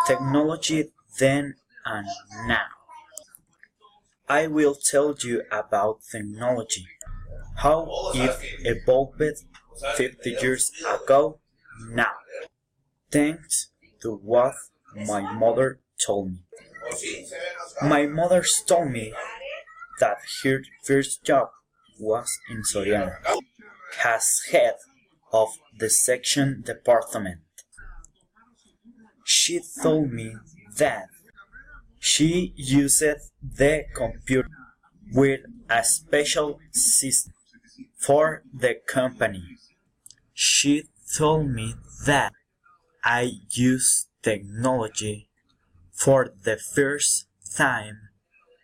Technology then and now. I will tell you about technology, how it evolved 50 years ago now, thanks to what my mother told me. My mother told me that her first job was in Soriana, as head of the section department. She told me that she used the computer with a special system for the company. She told me that I used technology for the first time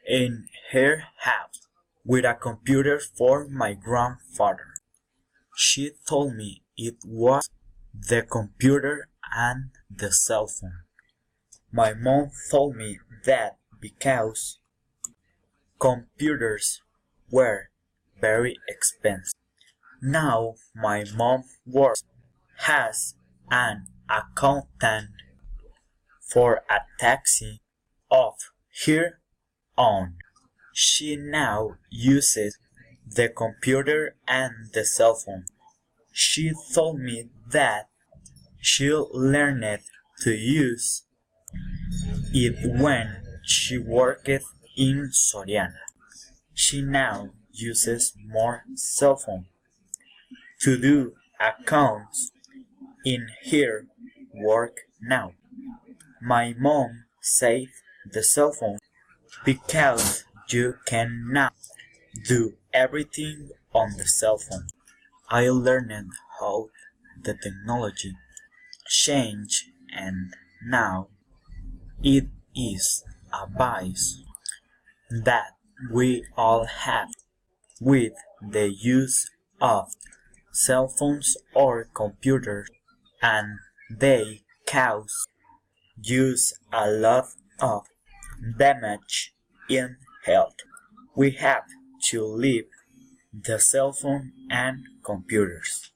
in her house with a computer for my grandfather. She told me it was the computer and the cell phone. My mom told me that because computers were very expensive. Now my mom works as an accountant for a taxi of her own. She now uses the computer and the cell phone. She told me that she learned to use it when she worked in Soriana. She now uses more cell phone to do accounts in her work now. My mom said the cell phone because you can now do everything on the cell phone. I learned how the technology changed and now it is a vice that we all have with the use of cell phones or computers, and they cause use a lot of damage in health. We have to leave the cell phone and computers.